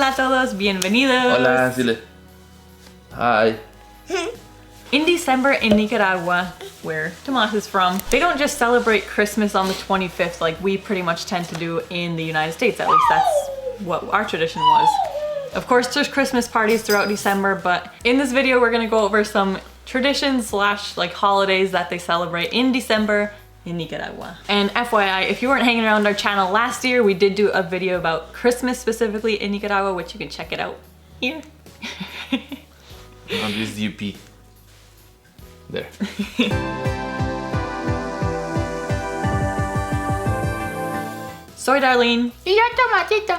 Hola a todos, bienvenidos. Hola, Sile. Hi. In December in Nicaragua, where Tomas is from, they don't just celebrate Christmas on the 25th like we pretty much tend to do in the United States. At least that's what our tradition was. Of course, there's Christmas parties throughout December, but in this video we're gonna go over some traditions slash like holidays that they celebrate in December in Nicaragua. And FYI, if you weren't hanging around our channel last year, we did do a video about Christmas specifically in Nicaragua, which you can check it out here. On this UP. There. Soy Darlene. Y yo Tomatito.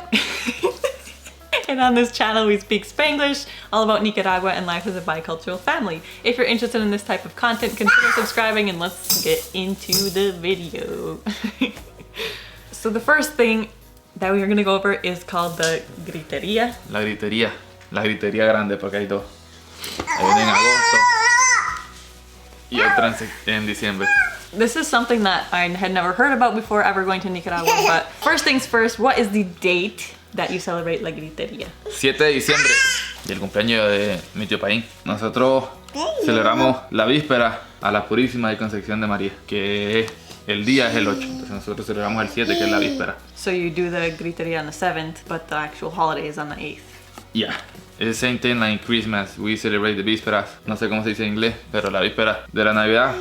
And on this channel we speak Spanglish, all about Nicaragua and life as a bicultural family. If you're interested in this type of content, consider subscribing and let's get into the video. So the first thing that we are gonna go over is called the gritería. La gritería. La gritería grande porque hay dos. Hay una en agosto y otra en diciembre. This is something that I had never heard about before ever going to Nicaragua, but first things first, what is the date that you celebrate la gritería? 7 de diciembre, del cumpleaños de mi tío Paín. Nosotros celebramos la víspera a la Purísima y Concepción de María, que el día es el 8. Entonces nosotros celebramos el 7, que es la víspera. So you do the gritería on the 7th, but the actual holiday is on the 8th. Yeah. It's the same thing like Christmas. We celebrate the vísperas. No sé cómo se dice en inglés, pero la víspera de la Navidad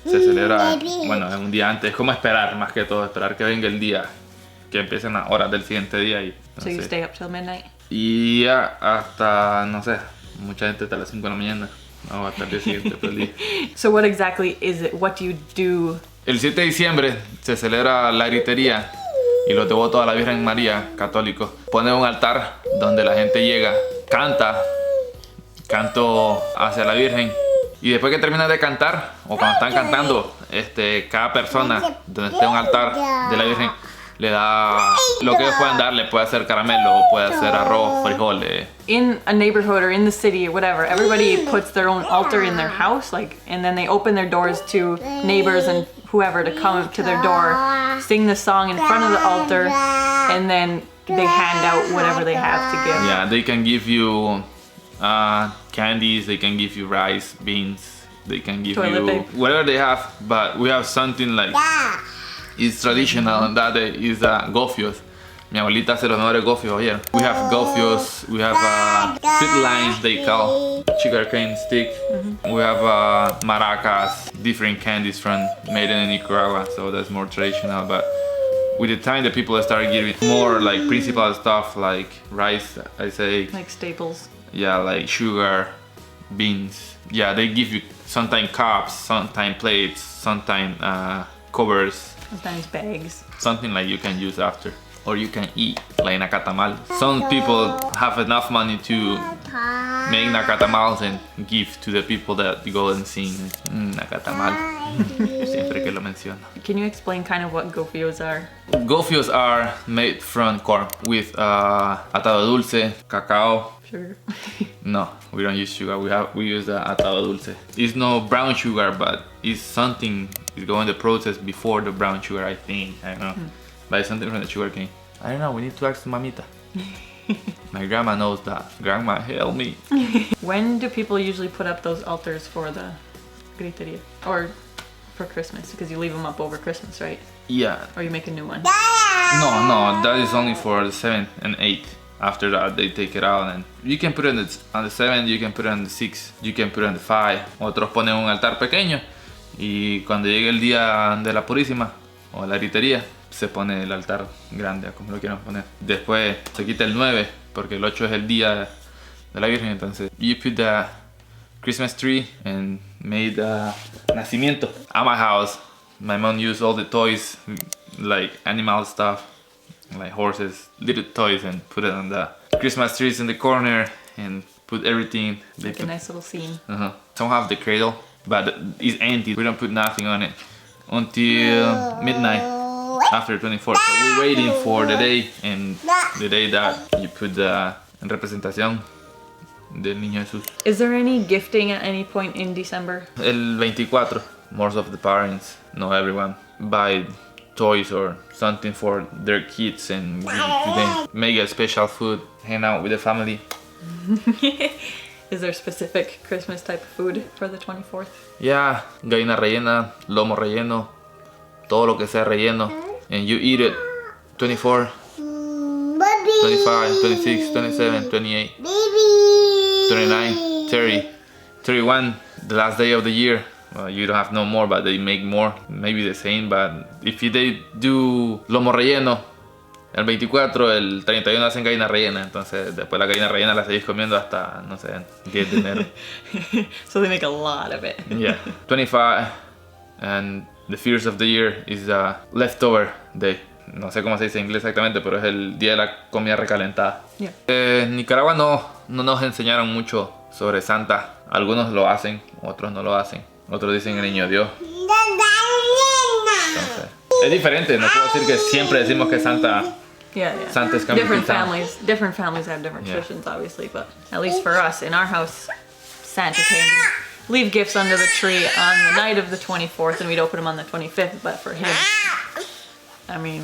se celebra, bueno, un día antes. Es como esperar, más que todo, esperar que venga el día, que empiecen las horas del siguiente día. Y, no So you sé. stay up till midnight? Y ya hasta, no sé, mucha gente hasta las 5 de la mañana. No, hasta el día siguiente, todo el día. So what exactly is it? What do you do? El 7 de diciembre se celebra la gritería y los devotos a la Virgen María, católicos, ponen un altar donde la gente llega, canta, canto hacia la Virgen, y después que terminan de cantar, o cuando están cantando, cada persona donde esté un altar de la Virgen le da lo que ellos puedan darle. Puede ser caramelo, puede ser arroz, frijoles. In a neighborhood or in the city or whatever, everybody puts their own altar in their house, like, and then they open their doors to neighbors and whoever to come to their door, sing the song in front of the altar, and then they hand out whatever they have to give. Yeah, they can give you candies, they can give you rice, beans, they can give Toilet you paper. whatever they have, but we have something like, it's traditional on that day, is gofios. Mi abuelita hace los mejores gofios ayer. We have gofios, we have sweet limes they call, sugarcane stick. We have maracas, different candies from made in Nicaragua, so that's more traditional. But with the time, the people started giving more like principal stuff like rice, I say. Like staples. Yeah, like sugar, beans. Yeah, they give you sometimes cups, sometimes plates, sometimes covers. Sometimes bags. Something like you can use after. Or you can eat, like nacatamal. Some people have enough money to make nacatamals and give to the people that go and sing nacatamal. Siempre que lo menciono. Can you explain kind of what gofios are? Gofios are made from corn with atado dulce, cacao. Sugar. No, we don't use sugar. We use the atado dulce. It's no brown sugar, but it's something. It's going the process before the brown sugar, I think. I don't know. But it's something from the sugar cane. I don't know. We need to ask Mamita. My grandma knows that. Grandma, help me. When do people usually put up those altars for the gritería? Or for Christmas? Because you leave them up over Christmas, right? Yeah. Or you make a new one? No, that is only for the 7th and 8th. After that, they take it out, and you can put it on the 7th, you can put it on the 6th, you can put it on the 5. Otros ponen un altar pequeño y cuando llegue el día de la Purísima o la gritería, se pone el altar grande, como lo quieran poner. Después se quita el 9 porque el 8 es el día de la Virgen, entonces you put the Christmas tree and made nacimiento. At my house, my mom used all the toys, like animal stuff, like horses, little toys, and put it on the Christmas trees in the corner and put everything. They Like a nice little scene. Some have the cradle, but it's empty. We don't put nothing on it until midnight after 24. So we're waiting for the day, and the day that you put the representación del Niño Jesús. Is there any gifting at any point in December? El 24, most of the parents, not everyone, buy toys or something for their kids and give it to them. make a special food, hang out with the family. Is there specific Christmas type of food for the 24th? Yeah, gallina rellena, lomo relleno, todo lo que sea relleno. And you eat it 24, 25, 26, 27, 28, 29, 30, 31, the last day of the year. Well, you don't have no more, but they make more, maybe the same, but if they do lomo relleno, el 24, el 31 hacen gallina rellena, entonces después la gallina rellena la seguís comiendo hasta, no sé, 10 de enero. So they make a lot of it. Yeah, 25, and the first of the year is leftover day. No sé cómo se dice en inglés exactamente, pero es el día de la comida recalentada. Yeah. En Nicaragua no nos enseñaron mucho sobre Santa. Algunos lo hacen, otros no lo hacen. Otros dicen el niño Dios. Entonces, es diferente, no puedo decir que siempre decimos que Santa is coming Different to town. families have different traditions, obviously, but at least for us, in our house, Santa came to leave gifts under the tree on the night of the 24th, and we'd open them on the 25th, but for him, I mean,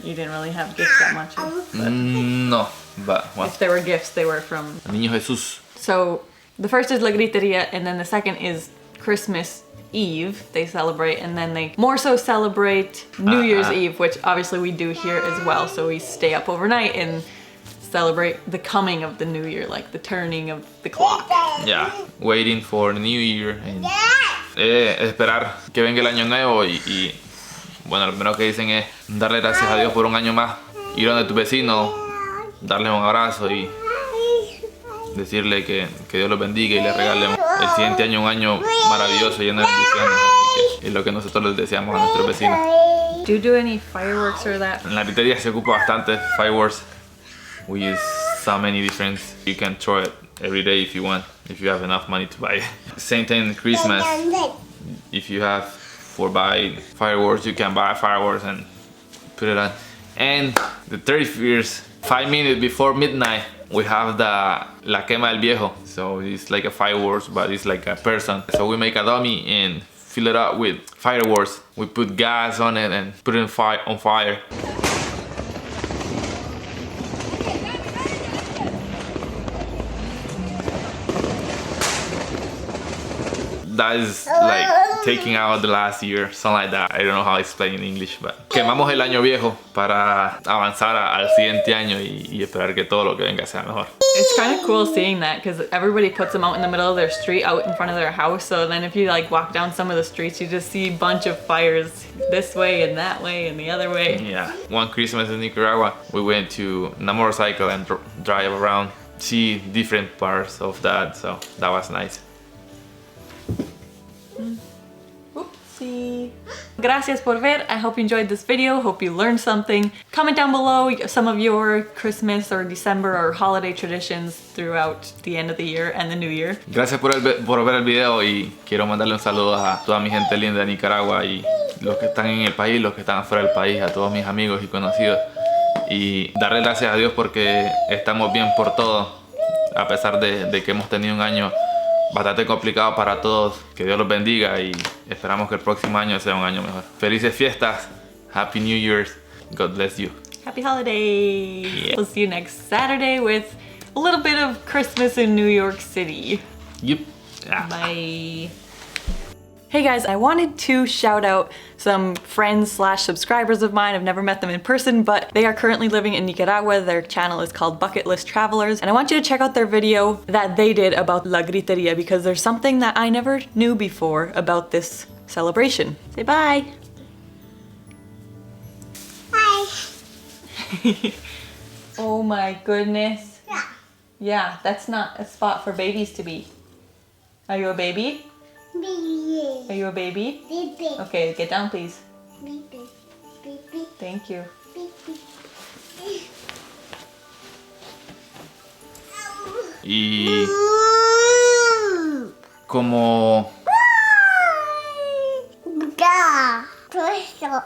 you didn't really have gifts that much. No, but well, If there were gifts, they were from... el niño Jesús. So, the first is La Griteria, and then the second is Christmas Eve, they celebrate, and then they more so celebrate New Year's Eve, which obviously we do here as well. So we stay up overnight and celebrate the coming of the new year, like the turning of the clock. Yeah, waiting for the new year. And, esperar que venga el año nuevo y bueno, lo primero que dicen es darle gracias a Dios por un año más. Ir donde tu vecino, darle un abrazo y decirle que Dios los bendiga y le regale el siguiente año un año maravilloso, lleno de bendiciones. Así que es lo que nosotros les deseamos a nuestros vecinos. Do you do any fireworks or that? En la gritería se ocupa bastante fireworks. We use so many different. You can throw it every day if you want, if you have enough money to buy it. Same thing Christmas. If you have for buy fireworks, you can buy fireworks and put it on. And the 31st, 5 minutes before midnight, we have the La Quema del Viejo. So it's like a fireworks, but it's like a person. So we make a dummy and fill it up with fireworks. We put gas on it and put it on fire. That is like taking out the last year, something like that. I don't know how to explain in English, but quemamos el año viejo para avanzar al siguiente año y esperar que todo lo que venga sea mejor. It's kind of cool seeing that because everybody puts them out in the middle of their street, out in front of their house. So then if you like walk down some of the streets, you just see a bunch of fires this way and that way and the other way. Yeah. One Christmas in Nicaragua, we went to a motorcycle and drive around, see different parts of that. So that was nice. Oopsie. Gracias por ver. I hope you enjoyed this video. Hope you learned something. Comment down below some of your Christmas or December or holiday traditions throughout the end of the year and the new year. Gracias por ver el video y quiero mandarle un saludo a toda mi gente linda de Nicaragua y los que están en el país, los que están afuera del país, a todos mis amigos y conocidos. Y darle gracias a Dios porque estamos bien por todo, a pesar de que hemos tenido un año bastante complicado para todos. Que Dios los bendiga y esperamos que el próximo año sea un año mejor. Felices fiestas, Happy New Year's, God bless you. Happy holidays! Yeah. We'll see you next Saturday with a little bit of Christmas in New York City. Yep. Yeah. Bye. Hey guys, I wanted to shout out some friends/subscribers of mine. I've never met them in person, but they are currently living in Nicaragua. Their channel is called Bucket List Travelers, and I want you to check out their video that they did about La Griteria because there's something that I never knew before about this celebration. Say bye. Bye. Oh my goodness. Yeah, that's not a spot for babies to be. Are you a baby? Baby. Are you a baby? Baby. Okay, get down please. Baby. Baby. Thank you. Baby. Y como Da. Puesto.